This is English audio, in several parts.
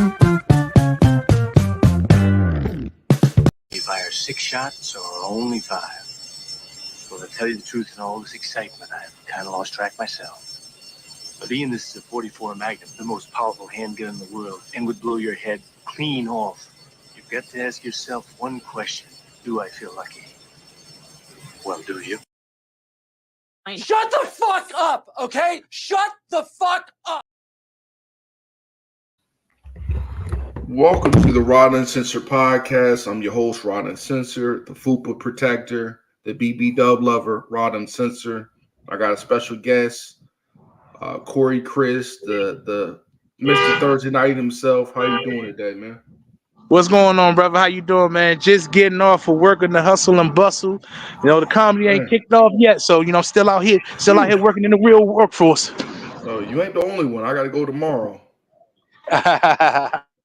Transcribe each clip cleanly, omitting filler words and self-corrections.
You fire 6 shots or only 5? Well, to tell you the truth, in all this excitement, I've kind of lost track myself. But Ian, this is a 44 Magnum, the most powerful handgun in the world, and would blow your head clean off. You've got to ask yourself one question. Do I feel lucky? Well, do you? Shut the fuck up, okay? Shut the fuck up! Welcome to the Rod Uncensored podcast. I'm your host, Rod Uncensored, the FUPA protector, the BB Dub lover, Rod Uncensored. I got a special guest, Corey Chris, the Mr. Thursday Night himself. How you doing today, man? What's going on, brother? How you doing, man? Just getting off of working the hustle and bustle. You know, the comedy ain't kicked off yet, so you know, still out here working in the real workforce. Oh, you ain't the only one. I gotta go tomorrow.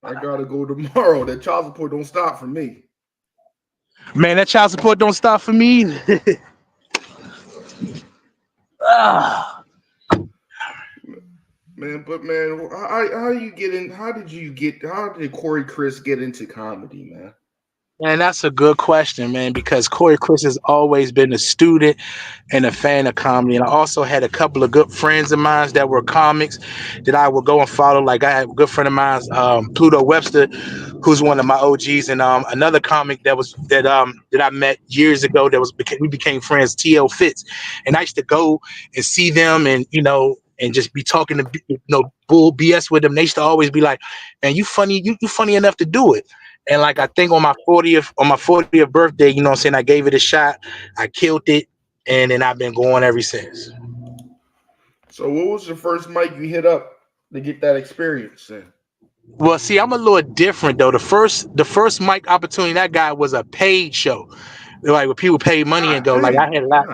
I gotta go tomorrow. That child support don't stop for me. Man, that child support don't stop for me either. Man, but man, how did Corey Chris get into comedy, man? Man, that's a good question, man, because Corey Chris has always been a student and a fan of comedy. And I also had a couple of good friends of mine that were comics that I would go and follow. Like I had a good friend of mine, Pluto Webster, who's one of my OGs, and another comic that I met years ago we became friends, TL Fitz. And I used to go and see them and and just be talking to bull BS with them. They used to always be like, "Man, you funny, you funny enough to do it." And like I think on my 40th birthday, you know what I'm saying, I gave it a shot, I killed it, and then I've been going ever since. So what was the first mic you hit up to get that experience in? Well, see, I'm a little different though. The first mic opportunity that got was a paid show. Like where people pay money and go. Like I had a lot.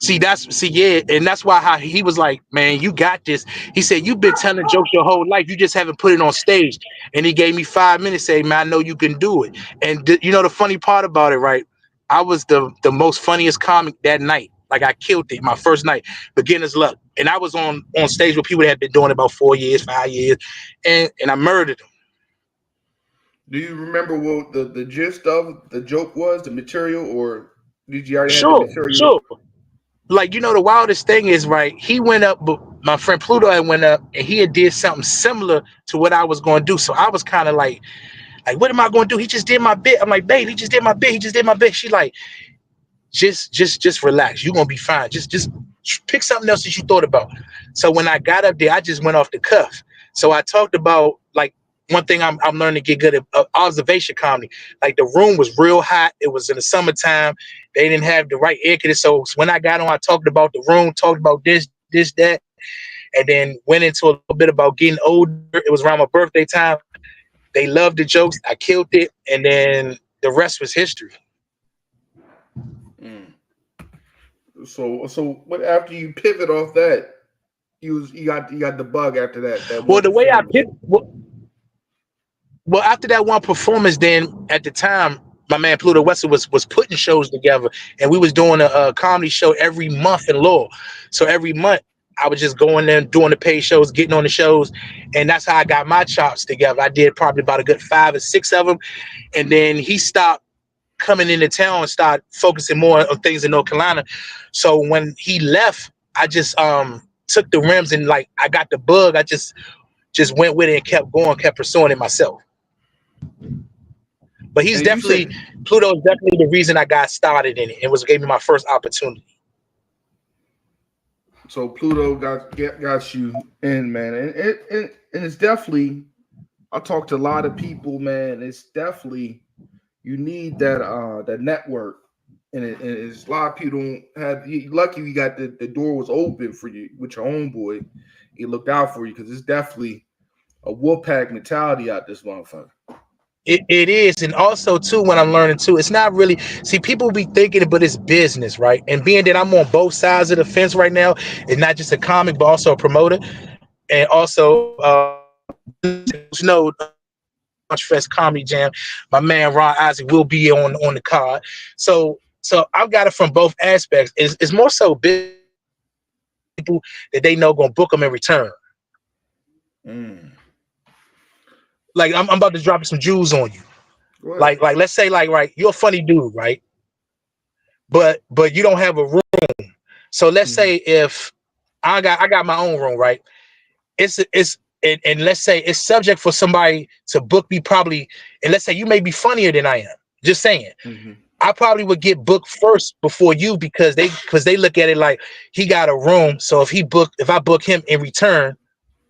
And that's why how he was like, "Man, you got this." He said, "You've been telling jokes your whole life. You just haven't put it on stage." And he gave me 5 minutes, saying, "Man, I know you can do it." And the funny part about it, right? I was the most funniest comic that night. Like I killed it my first night, beginner's luck. And I was on stage with people that had been doing it about 4 years, 5 years, and I murdered them. Do you remember what the gist of the joke was, the material, or did you already have Sure, the material? sure. Like, the wildest thing is, right, he went up, but my friend Pluto had went up and he had did something similar to what I was going to do. So I was kind of like, what am I going to do? He just did my bit. I'm like, babe, he just did my bit. He just did my bit. She like, just relax. You're going to be fine. Just pick something else that you thought about. So when I got up there, I just went off the cuff. So I talked about, like, one thing I'm learning to get good at observation comedy. Like the room was real hot. It was in the summertime. They didn't have the right air conditioning. So when I got on, I talked about the room, talked about this, that, and then went into a little bit about getting older. It was around my birthday time. They loved the jokes. I killed it, and then the rest was history. So what after you pivot off that, you got the bug after that. Well, the way I picked. Well, after that one performance, then at the time, my man Pluto Wesson was putting shows together, and we was doing a comedy show every month in Lowell. So every month, I was just going there, doing the paid shows, getting on the shows, and that's how I got my chops together. I did probably about a good 5 or 6 of them, and then he stopped coming into town and started focusing more on things in North Carolina. So when he left, I just took the rims and like I got the bug. I just went with it and kept going, kept pursuing it myself. But Pluto's definitely the reason I got started in it. It gave me my first opportunity. So Pluto got you in, man, and it's definitely. I talked to a lot of people, man. It's definitely you need that network, and it's a lot of people don't have. Lucky you got the door was open for you with your homeboy. He looked out for you because it's definitely a Wolfpack mentality out this motherfucker. It is, and also too, when I'm learning too, it's not really. See, people be thinking it, but it's business, right? And being that I'm on both sides of the fence right now, it's not just a comic, but also a promoter, and also Fest Comedy Jam. My man Ron Isaac will be on the card, so I've got it from both aspects. It's more so big people that they know gonna book them in return. like I'm about to drop some jewels on you. Go ahead. Like let's say like right, you're a funny dude, right? But you don't have a room. So let's say if I got my own room, right? It's and let's say it's subject for somebody to book me probably, and let's say you may be funnier than I am. Just saying. Mm-hmm. I probably would get booked first before you because they look at it like he got a room. So if I book him in return,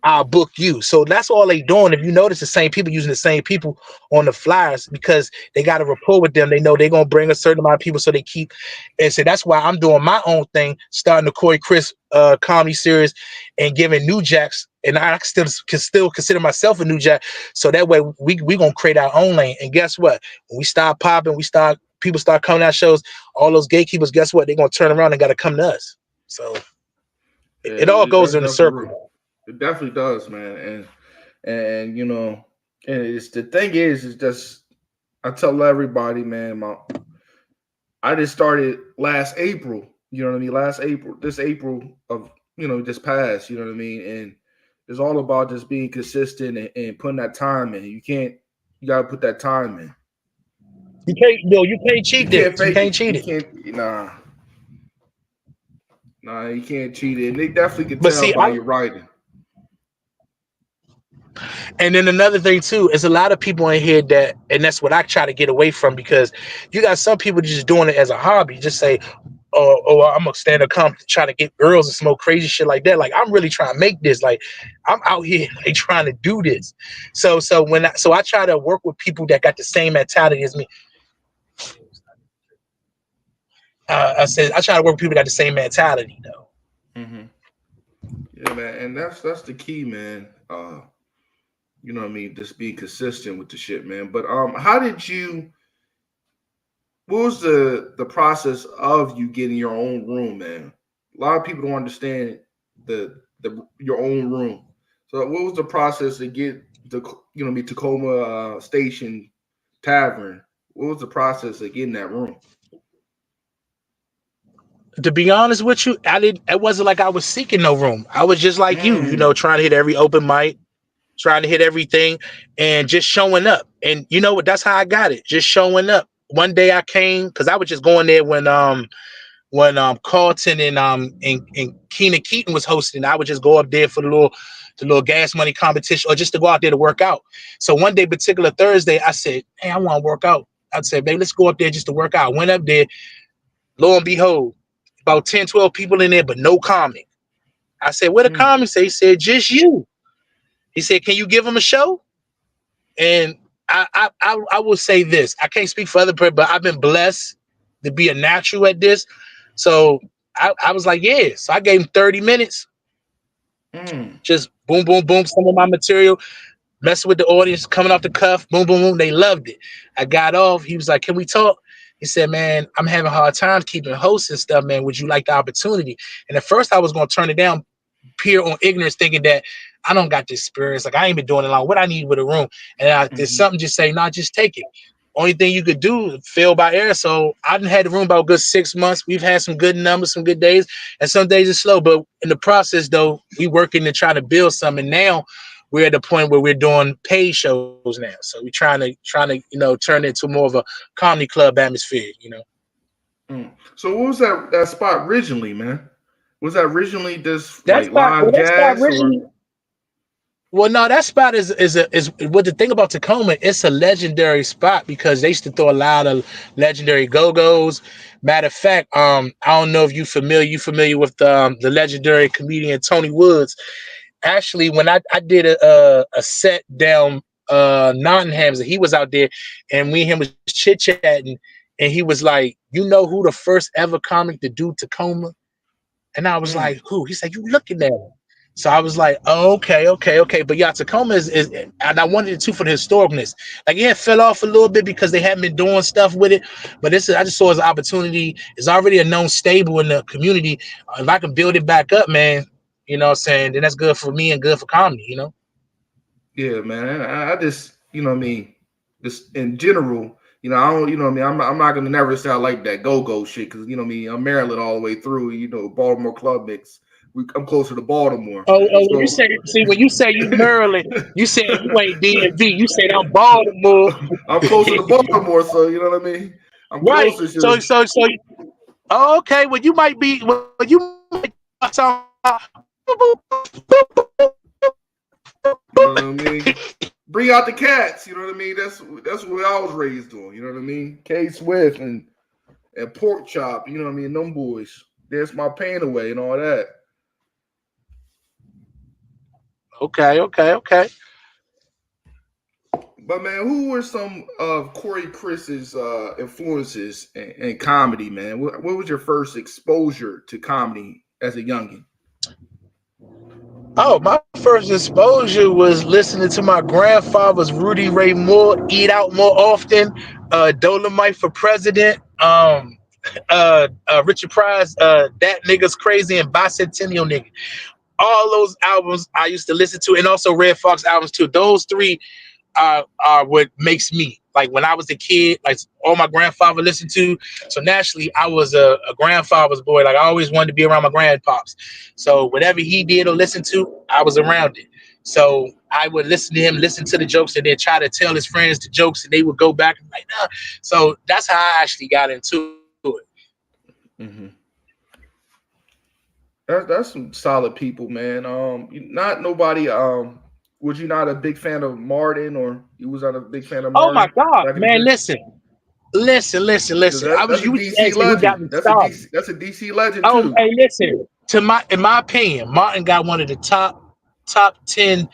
I'll book you. So that's all they doing. If you notice, the same people using the same people on the flyers because they got a rapport with them. They know they're gonna bring a certain amount of people, so they keep. And so that's why I'm doing my own thing, starting the Corey Chris comedy series and giving New Jacks. And I still consider myself a New Jack. So that way we gonna create our own lane. And guess what? When we start popping, people start coming out shows. All those gatekeepers, guess what? They're gonna turn around and gotta come to us. So Yeah, it all goes that's in a definitely real. circle. It definitely does, man. And you know, and it's the thing is just I tell everybody, man, I just started last April. You know what I mean? This April of just passed. You know what I mean? And it's all about just being consistent and putting that time in. You gotta put that time in. You can't You cheat can't this. You fake can't it. cheat You it. can't. Nah, you can't cheat it. And they definitely can But tell see, by your writing. and then another thing too is a lot of people in here and that's what I try to get away from because you got some people just doing it as a hobby. Just say, oh, I'm gonna stand up, come try to get girls and smoke crazy shit like that. Like I'm really trying to make this. Like I'm out here like trying to do this. So I try to work with people that got the same mentality as me. I said I try to work with people that got the same mentality though. Mm-hmm. Yeah, man, and that's the key, man. You know what I mean? Just being consistent with the shit, man. But how did you? What was the process of you getting your own room, man? A lot of people don't understand the your own room. So what was the process to get the Tacoma Station Tavern? What was the process of getting that room? To be honest with you, it wasn't like I was seeking no room. I was just like you, Mm. trying to hit every open mic, trying to hit everything and just showing up. And you know what? That's how I got it. Just showing up. One day I came because I was just going there when Carlton and Keena Keaton was hosting. I would just go up there for the little gas money competition or just to go out there to work out. So one day, particular Thursday, I said, hey, I want to work out. I said, babe, let's go up there just to work out. Went up there, lo and behold, about 10, 12 people in there, but no comic. I said, where the Mm. comics? He said, just you. He said, can you give them a show? And I will say this. I can't speak for other people, but I've been blessed to be a natural at this. So I was like, yeah. So I gave him 30 minutes, Mm. just boom, boom, boom, some of my material, messing with the audience, coming off the cuff, boom, boom, boom. They loved it. I got off. He was like, can we talk? He said, man, I'm having a hard time keeping hosts and stuff, man. Would you like the opportunity? And at first I was going to turn it down, peer on ignorance, thinking that I don't got the experience. Like I ain't been doing it long. What I need with a room. And there's Mm-hmm. something just say, nah, just take it. Only thing you could do, fail by error. So I done had the room about a good 6 months. We've had some good numbers, some good days, and some days it's slow. But in the process, though, we working to try to build something. Now we're at the point where we're doing paid shows now. So we're trying to turn it into more of a comedy club atmosphere. Mm. So what was that spot originally, man? Was that originally just That like spot, live well, that spot gas or? originally. Well, no, that spot is what the thing about Tacoma. It's a legendary spot because they used to throw a lot of legendary go-go's. Matter of fact, I don't know if you familiar. You familiar with the legendary comedian Tony Woods? Actually, when I did a set down Nottingham's, he was out there, and me and him was chit chatting, and he was like, "You know who the first ever comic to do Tacoma?" And I was Mm. like, who? He said, you looking at him. So I was like, oh, okay. But yeah, Tacoma is and I wanted it too for the historicness. Like, yeah, it fell off a little bit because they hadn't been doing stuff with it. But I just saw it as an opportunity. It's already a known stable in the community. If I can build it back up, man, you know what I'm saying, then that's good for me and good for comedy. Yeah, man. And I just, what I mean, just in general, I don't, what I mean, I'm not gonna never say I like that go-go shit because, what I mean, I'm Maryland all the way through, Baltimore club mix. I'm closer to Baltimore. When you say you Maryland, you said you ain't DMV. You said I'm Baltimore. I'm closer to Baltimore, so you know what I mean. I'm Right. closer So to. oh, okay. Well, you might be. Well, you might sound. You know what I mean. Bring out the cats. You know what I mean. That's what I was raised on. You know what I mean. K Swift and Pork Chop. You know what I mean. Them boys. There's my pain away and all that. Okay. But man, who were some of Corey Chris's influences in comedy, man? What was your first exposure to comedy as a youngin? Oh, my first exposure was listening to my grandfather's Rudy Ray Moore, Eat Out More Often, Dolomite for President, Richard Pryor's That Nigga's Crazy, and Bicentennial Nigga. All those albums I used to listen to, and also Red Fox albums too. Those three are what makes me, like, when I was a kid, like all my grandfather listened to. So naturally, I was a grandfather's boy. Like, I always wanted to be around my grandpops. So whatever he did or listened to, I was around it. So I would listen to him, listen to the jokes, and then try to tell his friends the jokes, and they would go back and like, nah. So that's how I actually got into it. Mm-hmm. That's some solid people, man. Not nobody. Was you not a big fan of Martin, or you was not a big fan of Oh my Martin God, back in the man! day? Listen. Because You that's a was just DC asking who got legend. me started. That's a DC legend Oh, too. hey, listen. In my opinion, Martin got one of the top 10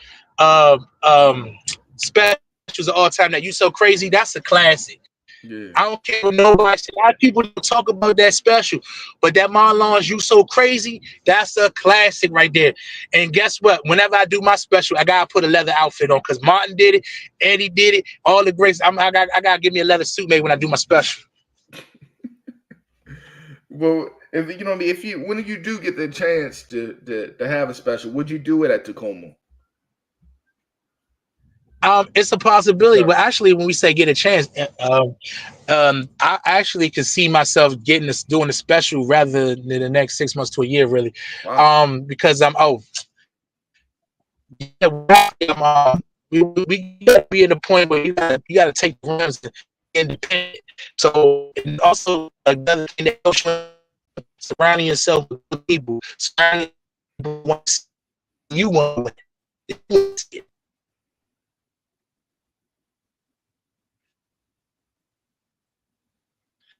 specials of all time. That You So Crazy. That's a classic. Yeah. I don't care what nobody says. A lot of people don't talk about that special, but that Marlon's You So Crazy, that's a classic right there. And guess what? Whenever I do my special, I gotta put a leather outfit on because Martin did it, Eddie did it, all the greats. I gotta give me a leather suit made when I do my special. Well, if you know what I mean, when you do get the chance to have a special, would you do it at Tacoma? It's a possibility, but actually, when we say get a chance, I actually could see myself doing a special rather than the next 6 months to a year, really. Wow. Because we gotta be at a point where you gotta take runs independent. So, and also another thing that surrounding yourself with people, surrounding people you want.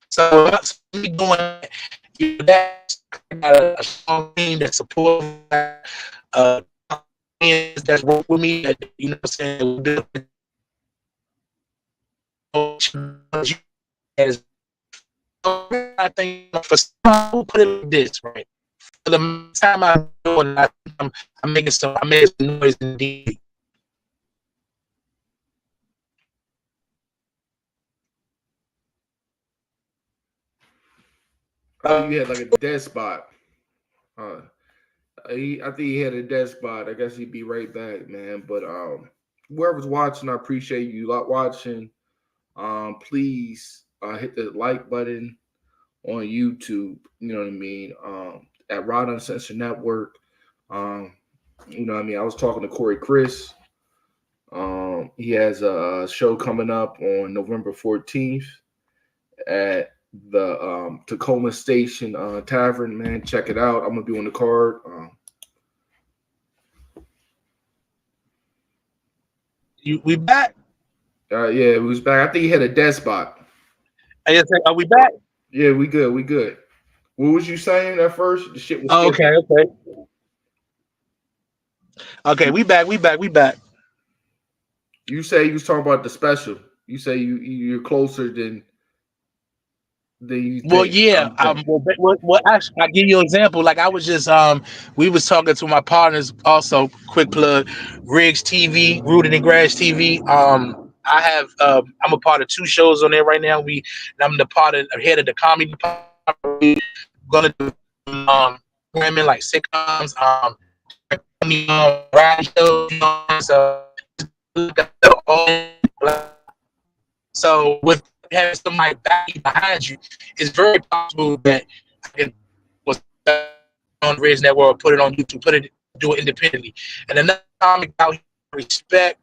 So that's me doing that's a strong team that supports that's work with me. That, you know what I'm saying? As I think for some, we'll put it like this, right? For the time I'm doing, I'm making some noise indeed. I think you had like a dead spot. I think he had a dead spot. I guess he'd be right back, man. But whoever's watching, I appreciate you watching. Please hit the like button on YouTube. You know what I mean? At Rod Uncensored Network. You know what I mean? I was talking to Corey Chris. He has a show coming up on November 14th at the Tacoma Station Tavern. Man, check it out. I'm gonna be on the card. We back? Yeah, we was back. I think he had a dead spot. Are we back? Yeah, we good. We good. What was you saying at first? The shit was. Oh, okay. Okay, we back. You say you was talking about the special. You say you're closer than you think. Well, yeah. Actually, I'll give you an example. Like, I was just we was talking to my partners. Also, quick plug, Riggs TV, Rooted in Grass TV. I have I'm a part of 2 shows on there right now. I'm the head of the comedy department. We're gonna do women like sitcoms, variety shows. So with having somebody behind you, it's very possible that I can was on the Riz Network, put it on YouTube, do it independently. And another comic out here, respect.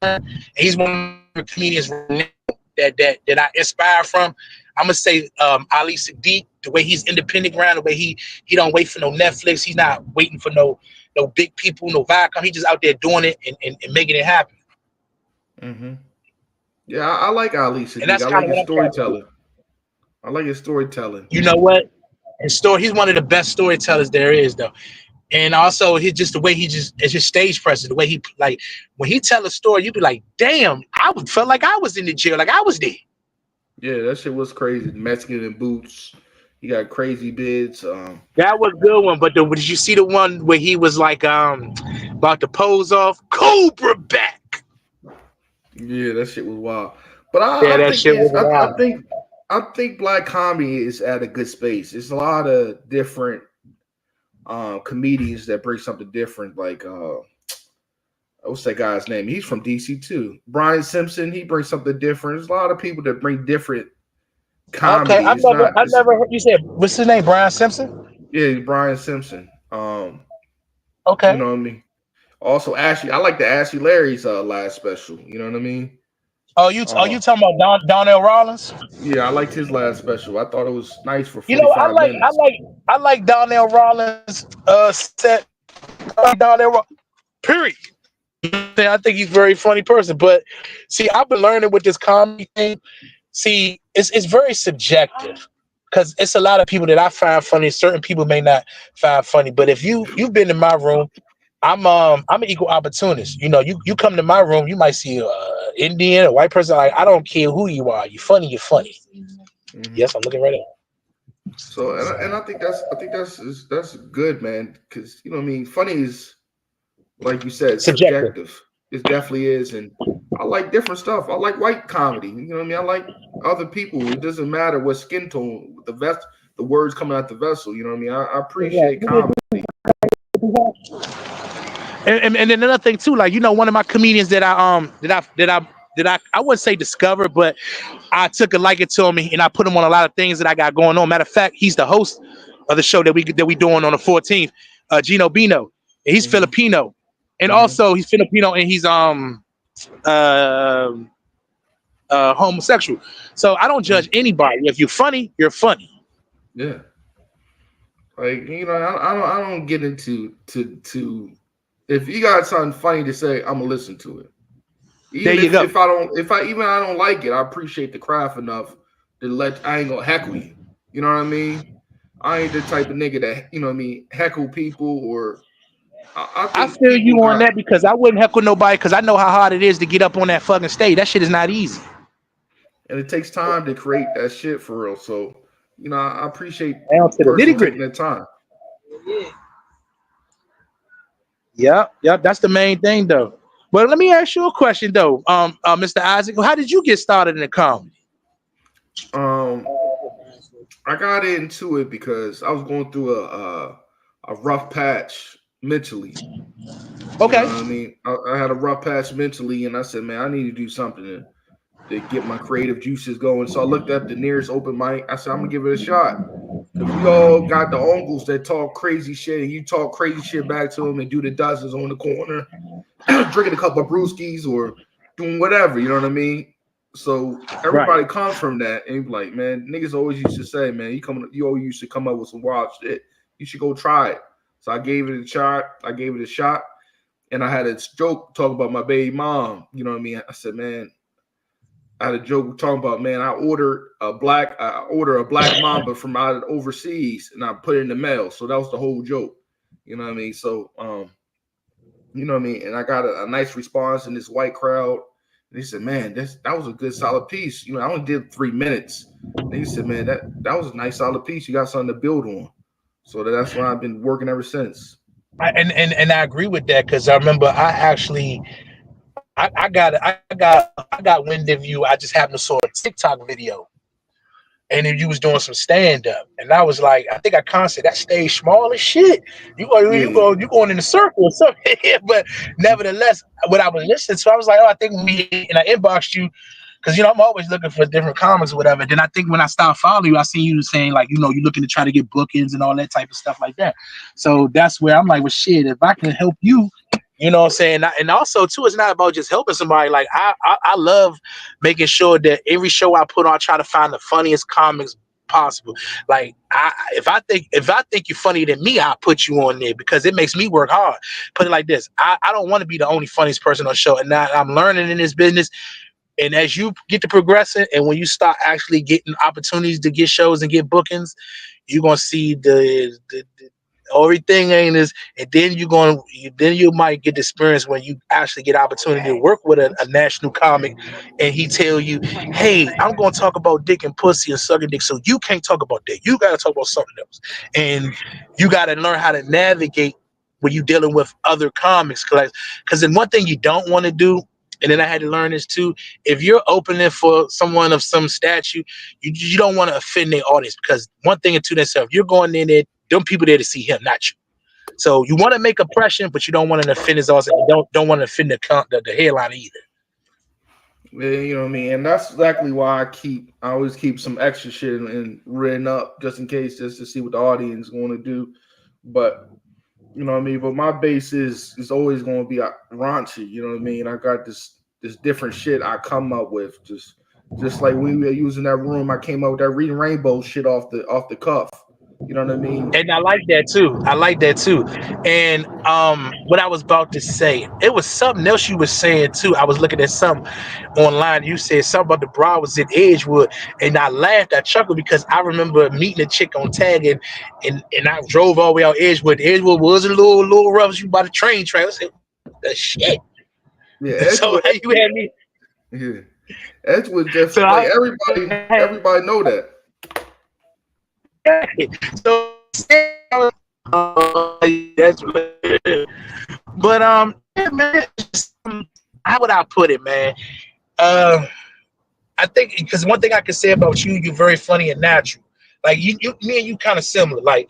And he's one of the comedians that I inspire from. I'm gonna say Ali Sadiq, the way he's independent ground, the way he don't wait for no Netflix, he's not waiting for no big people, no Viacom. He just out there doing it and making it happen. Mm-hmm. Yeah, I like Ali Sadiq. And that's I like his storytelling. I like his storytelling. You know what? He's one of the best storytellers there is, though. And also, just the way it's his stage presence, the way he like when he tell a story, you be like, "Damn, felt like I was in the jail, like I was there." Yeah, that shit was crazy. The Mexican in boots, he got crazy bids. That was a good one. But did you see the one where he was like about to pose off Cobra back? Yeah, that shit was wild. But I think black comedy is at a good space. It's a lot of different comedians that bring something different. Like what's that guy's name? He's from DC too. Brian Simpson. He brings something different. There's a lot of people that bring different comedy. Okay, I never heard you said what's his name? Brian Simpson. Yeah, Brian Simpson. Okay, you know what I mean. Also, Ashley. I like the Ashley Larry's last special. You know what I mean. Oh, you talking about Donnell Rollins? Yeah, I liked his last special. I thought it was nice for 45 You know, minutes. I like Donnell Rollins set. I like Donnell period. I think he's a very funny person. But see, I've been learning with this comedy thing. See, it's very subjective because it's a lot of people that I find funny. Certain people may not find funny. But if you've been in my room, I'm an equal opportunist. You know, you come to my room, you might see an Indian, a white person. Like, I don't care who you are. You're funny. Mm-hmm. Yes, I'm looking right at it. So and I think that's good, man. Because you know what I mean. Funny is, like you said, subjective. It definitely is, and I like different stuff. I like white comedy. You know what I mean. I like other people. It doesn't matter what skin tone, the words coming out the vessel. You know what I mean. I appreciate comedy. And then another thing too, like, you know, one of my comedians that I wouldn't say discover, but I took a liking to him and I put him on a lot of things that I got going on. Matter of fact, he's the host of the show that we doing on the 14th, Gino Bino. And he's Filipino, and also he's Filipino, and he's homosexual. So I don't judge anybody. If you're funny, you're funny. Yeah. Like, you know, I don't get into if you got something funny to say, I'm gonna listen to it. Even there you go. If I don't like it, I appreciate the craft enough to I ain't gonna heckle you. You know what I mean? I ain't the type of nigga that, you know what I mean, heckle people or I feel you on that, because I wouldn't heckle nobody because I know how hard it is to get up on that fucking stage. That shit is not easy. And it takes time to create that shit for real. So, you know, I appreciate taking that time. Yeah, that's the main thing though. But let me ask you a question though, Mr. Isaac. How did you get started in the comedy? I got into it because I was going through a rough patch mentally. Okay. You know what I mean? I had a rough patch mentally, and I said, man, I need to do something to get my creative juices going. So I looked at the nearest open mic. I said, I'm gonna give it a shot. Because we all got the uncles that talk crazy shit, and you talk crazy shit back to them and do the dozens on the corner, drinking a couple of brewskis or doing whatever, you know what I mean? So everybody comes from that, and you're like, man, niggas always used to say, man, you always used to come up with some wild shit. You should go try it. So I gave it a shot. And I had a joke talking about my baby mom. You know what I mean? I said, man, I had a joke talking about, man, I order a black mamba from out of overseas, and I put it in the mail. So that was the whole joke. You know what I mean? So, you know what I mean? And I got a nice response in this white crowd. And he said, man, that was a good solid piece. You know, I only did 3 minutes. And he said, man, that was a nice solid piece. You got something to build on. So that's why I've been working ever since. And I agree with that, because I remember I got wind of you. I just happened to saw a TikTok video, and then you was doing some stand up, and I was like, I think I commented, that stage small as shit. You going in a circle or something. But nevertheless, what I was listening to, I was like, oh, I think and I inboxed you. because I'm always looking for different comics or whatever. Then I think when I started following you, I see you saying like, you're looking to try to get bookings and all that type of stuff like that. So that's where I'm like, well, shit, if I can help you, you know what I'm saying? And also too, it's not about just helping somebody. Like I love making sure that every show I put on, I try to find the funniest comics possible. Like if I think you're funnier than me, I'll put you on there because it makes me work hard. Put it like this: I don't want to be the only funniest person on the show, and now I'm learning in this business. And as you get to progressing, and when you start actually getting opportunities to get shows and get bookings, you're gonna see the everything ain't as, and then you might get the experience when you actually get opportunity to work with a national comic, and he tell you, hey, I'm gonna talk about dick and pussy and sucking dick, so you can't talk about dick. You gotta talk about something else, and you gotta learn how to navigate when you're dealing with other comics, because then one thing you don't want to do. And then I had to learn this too. If you're opening for someone of some stature, you don't want to offend their audience, because one thing and two themselves, you're going in there, them people there to see him, not you. So you want to make a impression, but you don't want to offend his audience. Don't want to offend the headline either. Yeah, you know what I mean, and that's exactly why I always keep some extra shit and written up just in case, just to see what the audience is going to do. But you know what I mean? But my base is always going to be raunchy. You know what I mean? I got this different shit I come up with. Just like when we were using that room, I came up with that Reading Rainbow shit off the cuff. You know what I mean? And I like that too. And what I was about to say, it was something else you were saying too. I was looking at something online. You said something about the bra was in Edgewood, and I laughed. I chuckled because I remember meeting a chick on Tag, and I drove all the way out Edgewood. Edgewood was a little rough. You by the train track. I said, the shit. Yeah, Edgewood. So how you had me? Yeah, Edgewood just so like everybody know that. So that's but yeah, man, how would I put it, man? I think because one thing I can say about you, you're very funny and natural. Like me and you kind of similar. Like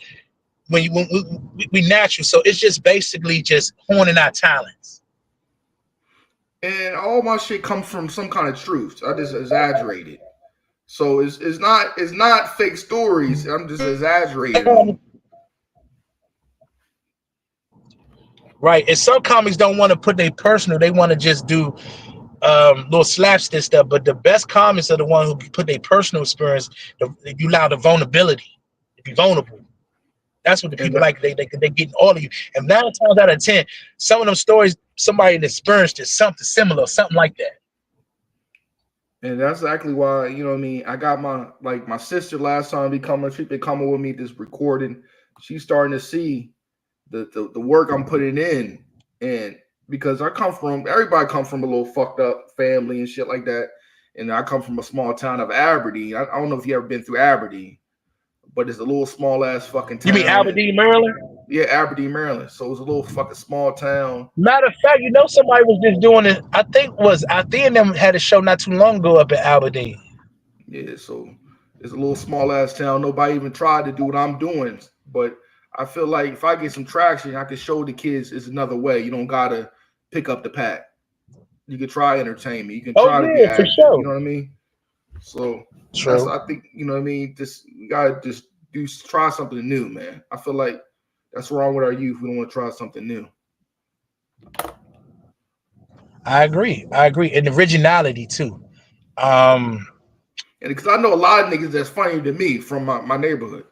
when we natural, so it's just basically just honing our talents. And all my shit comes from some kind of truth. I just exaggerate it. So it's not fake stories. I'm just exaggerating them. Right. And some comics don't want to put their personal, they want to just do little slapstick stuff. But the best comics are the ones who put their personal experience, you allow the vulnerability to be vulnerable. That's what the people like. They get all of you. And 9 times out of 10, some of them stories, somebody experienced it, something similar, something like that. And that's exactly why, you know what I mean, I got my sister last time she been coming with me this recording. She's starting to see the work I'm putting in. And because everybody comes from a little fucked up family and shit like that. And I come from a small town of Aberdeen. I don't know if you ever been through Aberdeen, but it's a little small ass fucking town. You mean Aberdeen, Maryland? Yeah, Aberdeen, Maryland. So it's a little fucking small town. Matter of fact, somebody was just doing it. I think them had a show not too long ago up in Aberdeen. Yeah, so it's a little small ass town. Nobody even tried to do what I'm doing. But I feel like if I get some traction, I can show the kids it's another way. You don't gotta pick up the pack. You can try entertainment. You can try to be active. Sure. You know what I mean? So I think, you know what I mean? You gotta just try something new, man. I feel like that's wrong with our youth. We don't want to try something new. I agree. And originality too. And because I know a lot of niggas that's funnier than me from my neighborhood.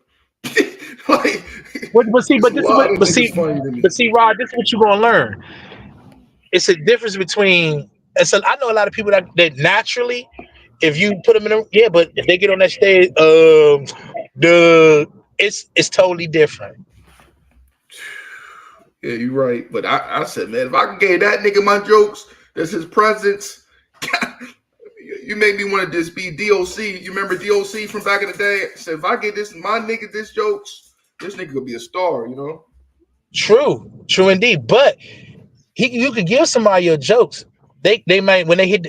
Like, but see, Rod, this is what you're gonna learn. It's a difference between. I know a lot of people that naturally, if you put them in but if they get on that stage, it's totally different. Yeah, you're right. But I said, man, if I can get that nigga my jokes, that's his presence. You make me want to just be DOC. You remember DOC from back in the day? I said, if I get my nigga this jokes, this nigga could be a star, you know? True indeed. But you could give somebody your jokes. They might, when they hit,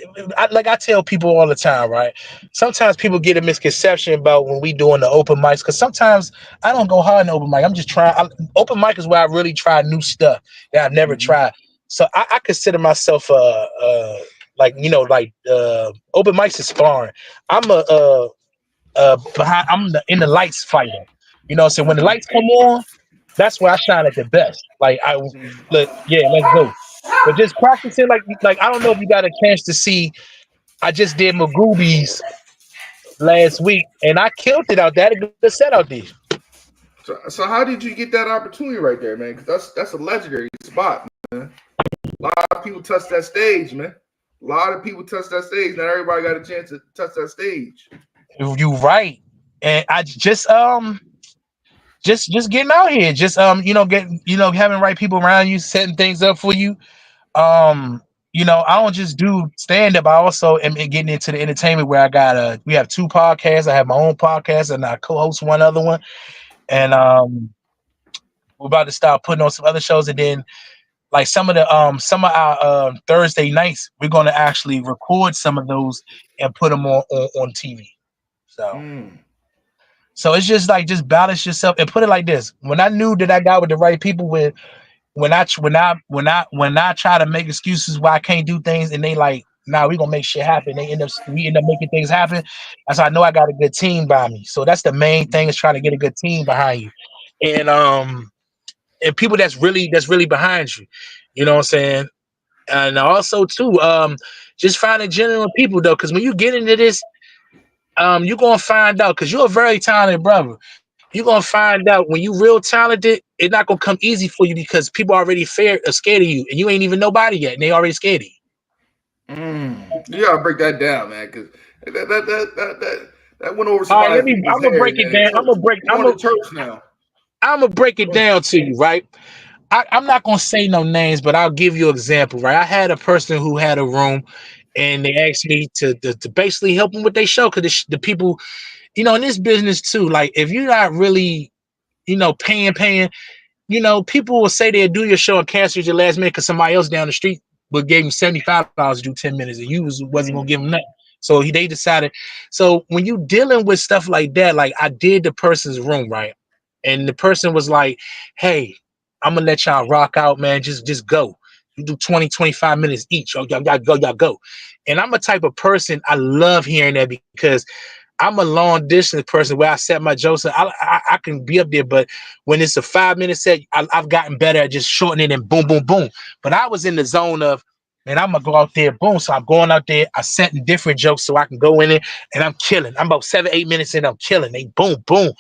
like I tell people all the time, right? Sometimes people get a misconception about when we doing the open mics, because sometimes I don't go hard in open mic. I'm just trying. Open mic is where I really try new stuff that I've never tried. So I consider myself like open mics is sparring. I'm behind. In the lights fighter. You know, so when the lights come on, that's where I shine at the best. Like I look, yeah, let's go. But just practicing, like I don't know if you got a chance to see. I just did Magoobies last week, and I killed it out there. I had a good set out there. So how did you get that opportunity right there, man? Because that's a legendary spot, man. A lot of people touch that stage, man. A lot of people touch that stage. Not everybody got a chance to touch that stage. You right, and I just getting out here, just getting having right people around you, setting things up for you. Um, I don't just do stand up. I also am getting into the entertainment where we have two podcasts. I have my own podcast and I co-host one other one, and we're about to start putting on some other shows, and then like some of our Thursday nights, we're going to actually record some of those and put them on TV. So it's just like, just balance yourself and put it like this. When I knew that I got with the right people, when I try to make excuses why I can't do things, and they like, nah, we gonna make shit happen. We end up making things happen. That's how I know I got a good team by me. So that's the main thing, is trying to get a good team behind you. And people that's really behind you. You know what I'm saying? And also too, just finding genuine people though, because when you get into this, you're gonna find out, because you're a very talented brother. You're gonna find out when you real talented, it's not gonna come easy for you, because people already scared of you, and you ain't even nobody yet, and they already scared of you. You gotta break that down, man, because that went over All right, somebody's I'm gonna break head, it man. down. Going to church now. I'm gonna break it down to you, right? I'm not gonna say no names, but I'll give you an example, right? I had a person who had a room, and they asked me to basically help them with their show, because the people, in this business too, like if you're not really, paying, people will say they'll do your show and cancel your last minute because somebody else down the street would give him $75 to do 10 minutes, and you wasn't gonna give him that. So they decided. So when you dealing with stuff like that, like I did the person's room, right? And the person was like, hey, I'm gonna let y'all rock out, man. Just go. You do 20, 25 minutes each. Y'all go. And I'm a type of person, I love hearing that, because I'm a long distance person where I set my jokes. I can be up there, but when it's a 5-minute set, I've gotten better at just shortening it and boom, boom, boom. But I was in the zone of, man, I'm gonna go out there, boom. So I'm going out there, I setting different jokes so I can go in it, and I'm killing. I'm about 7-8 minutes in, I'm killing. They boom, boom.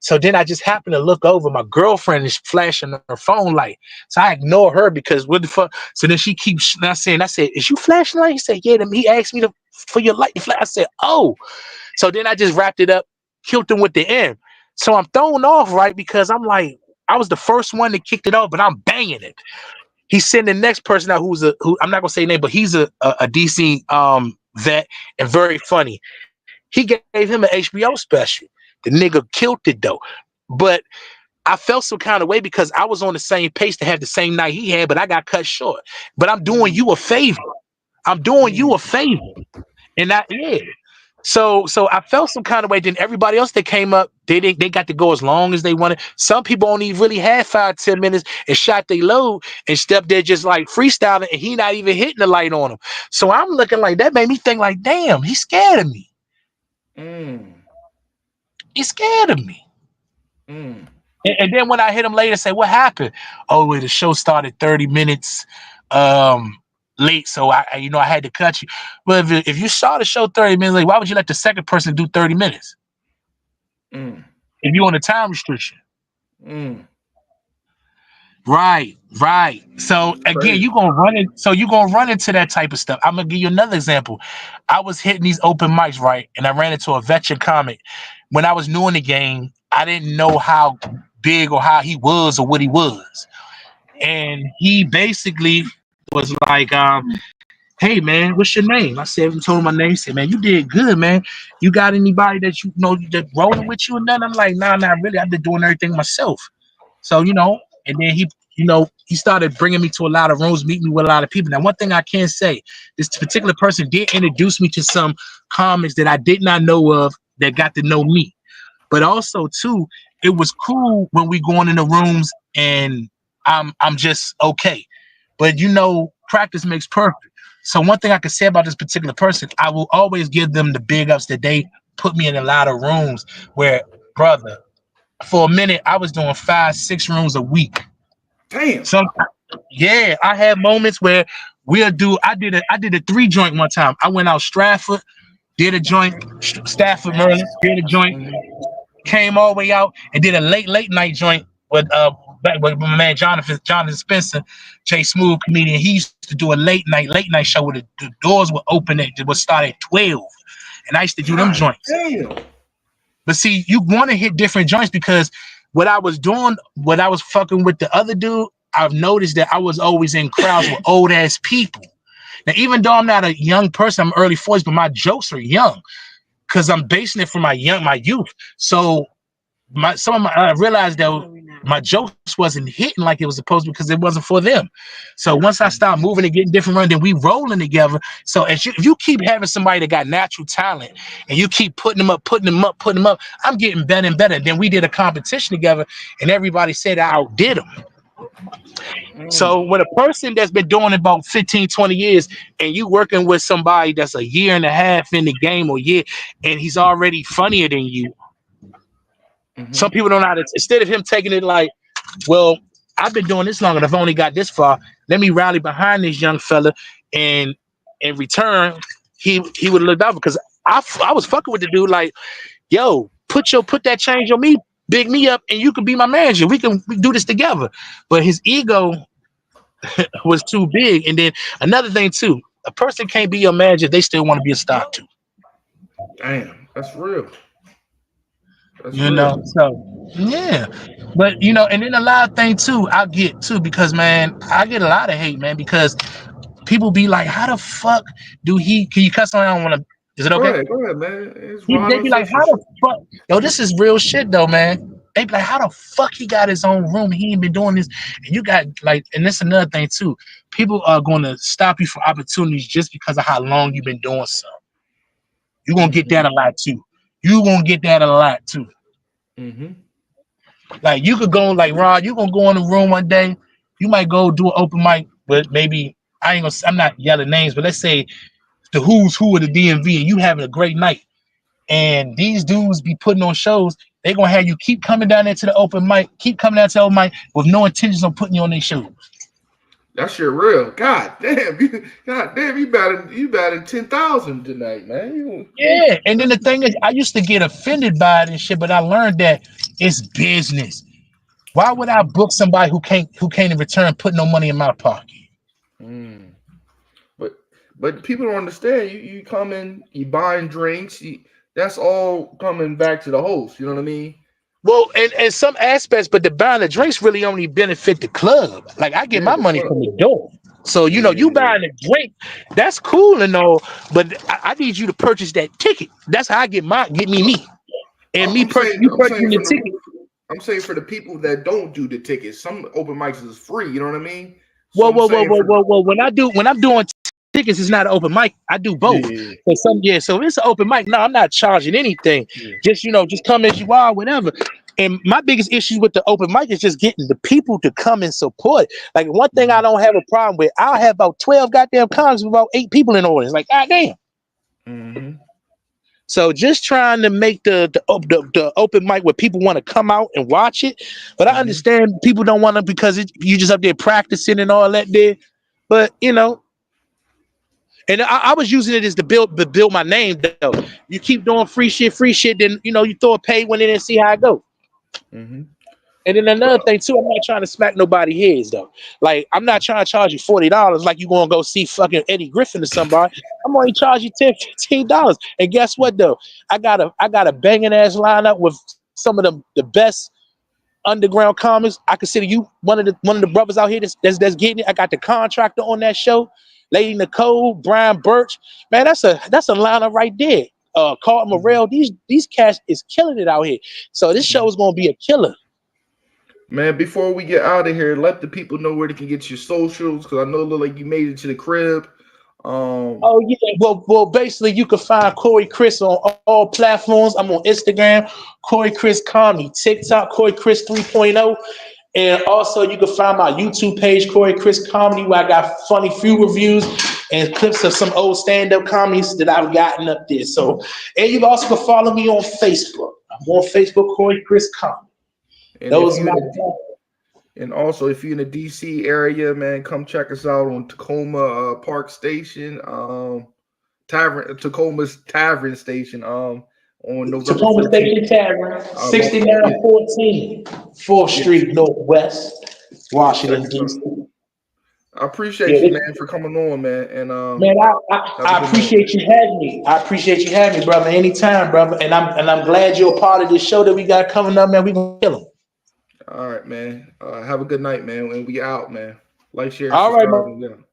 So then I just happen to look over. My girlfriend is flashing her phone light, so I ignore her, because what the fuck? So then she keeps saying, I said, "Is you flashing light?" He said, "Yeah." He asked me for your light to flash. I said, "Oh." So then I just wrapped it up, killed him with the end. So I'm thrown off, right? Because I'm like, I was the first one that kicked it off, but I'm banging it. He sent the next person out who I'm not gonna say name, but he's a DC vet and very funny. He gave him an HBO special. The nigga killed it though. But I felt some kind of way, because I was on the same pace to have the same night he had, but I got cut short. But I'm doing you a favor. I'm doing you a favor. And yeah. So I felt some kind of way. Then everybody else that came up, they got to go as long as they wanted. Some people only really had 5-10 minutes and shot they load and stepped there just like freestyling, and he not even hitting the light on them. So I'm looking like, that made me think like, damn, he's scared of me. He's scared of me. And then when I hit him later, say, what happened? Oh, well, the show started 30 minutes late, so I had to cut you. But if you saw the show 30 minutes late, why would you let the second person do 30 minutes? If you're on a time restriction. Right. So again, you're gonna run into that type of stuff. I'm gonna give you another example. I was hitting these open mics, right? And I ran into a veteran comic. When I was new in the game, I didn't know how big or how he was or what he was. And he basically was like, hey man, what's your name? I said, I told him my name. He said, man, you did good, man. You got anybody that you know that rolling with you and nothing? I'm like, nah, not really. I've been doing everything myself. So, and then he started bringing me to a lot of rooms, meeting me with a lot of people. Now, one thing I can say, this particular person did introduce me to some comics that I did not know of that got to know me. But also, too, it was cool when we going in the rooms and I'm just okay. But practice makes perfect. So one thing I can say about this particular person, I will always give them the big ups that they put me in a lot of rooms where, brother, for a minute I was doing 5-6 rooms a week. Damn. So yeah, I had moments where I did a 3 joint one time. I went out Stratford, did a joint, Stafford, Maryland, did a joint, came all the way out and did a late night joint with my man Jonathan Spencer, Jay Smooth comedian. He used to do a late night show where the doors were open it would start at 12. And I used to do them joints. Damn. But see, you want to hit different joints because what I was fucking with the other dude, I've noticed that I was always in crowds with old ass people. Now, even though I'm not a young person, I'm early 40s, but my jokes are young because I'm basing it from my youth. So I realized that my jokes wasn't hitting like it was supposed to because it wasn't for them. So once I start moving and getting different runs, then we rolling together. So if you keep having somebody that got natural talent and you keep putting them up, I'm getting better and better. Then we did a competition together and everybody said I outdid them. So when a person that's been doing it about 15, 20 years and you working with somebody that's a year and a half in the game or year and he's already funnier than you, some people don't know how to, instead of him taking it like, well, I've been doing this long and I've only got this far. Let me rally behind this young fella, and in return, he would have looked out because I was fucking with the dude like, yo, put that change on me, big me up, and you can be my manager. We do this together. But his ego was too big. And then another thing too, a person can't be your manager, they still want to be a star too. Damn, that's real. You know, so yeah, but and then a lot of things too I get too because man, I get a lot of hate, man, because people be like, how the fuck can you cuss on? I don't want to. Is it okay? Go ahead, man. They be like, how the fuck? Yo, this is real shit though, man. They be like, how the fuck he got his own room? He ain't been doing this, and you got like, and that's another thing too. People are going to stop you for opportunities just because of how long you've been doing something. You're gonna get that a lot too. Like you could go like Ron, you gonna go in the room one day, you might go do an open mic, but maybe I'm not yelling names, but let's say the who's who of the DMV and you having a great night. And these dudes be putting on shows, they gonna have you keep coming down there to the open mic, with no intentions on putting you on their shows. That shit real. God damn, you batted 10,000 tonight, man. Yeah, and then the thing is, I used to get offended by it and shit, but I learned that it's business. Why would I book somebody who can't in return put no money in my pocket? But people don't understand. You come in, you buying drinks. That's all coming back to the host. You know what I mean? Well, and some aspects, but the buying the drinks really only benefit the club. Like I get my money from the door. So you buying a drink, that's cool and all, but I need you to purchase that ticket. That's how I get me. And purchasing the ticket. I'm saying for the people that don't do the tickets, some open mics is free. You know what I mean? So whoa. When I'm doing tickets, it's not an open mic. I do both. Yeah. So if it's an open mic, no, I'm not charging anything. Just just come as you are, whatever. And my biggest issue with the open mic is just getting the people to come and support. Like one thing I don't have a problem with, I'll have about 12 goddamn cons with about 8 people in the audience. Like, goddamn. So just trying to make the open mic where people want to come out and watch it. But I understand people don't want to because you just up there practicing and all that there. But and I was using it as to build my name though. You keep doing free shit, then you throw a paid one in and see how it goes. And then another thing too, I'm not trying to smack nobody heads though. Like I'm not trying to charge you $40 like you gonna go see fucking Eddie Griffin or somebody. I'm only charge you $10, $15. And guess what though? I got a banging ass lineup with some of the best underground comics. I consider you one of the brothers out here that's getting it. I got the contractor on that show, Lady Nicole, Brian Birch. Man, that's a lineup right there. Carl Morrell, these cats is killing it out here. So this show is gonna be a killer. Man, before we get out of here, let the people know where they can get your socials because I know it look like you made it to the crib. Oh yeah, well, basically you can find Corey Chris on all platforms. I'm on Instagram, Corey Chris Comedy, TikTok, Corey Chris 3.0, And also, you can find my YouTube page, Corey Chris Comedy, where I got funny few reviews and clips of some old stand-up comedies that I've gotten up there. So, and you also can follow me on Facebook. I'm on Facebook, Corey Chris Comedy. And Those if are my and also, if you're in the DC area, man, come check us out on Tacoma Park Station, Tacoma's Tavern Station, on November Tacoma 14th. Station Tavern, 6914 4th Street Northwest, Washington, D.C. I appreciate you, man, for coming on, man. And man, I appreciate you having me. I appreciate you having me, brother. Anytime, brother. And I'm glad you're a part of this show that we got coming up, man. We gonna kill them. All right, man. Have a good night, man. And we out, man. Like, share, all right, subscribe.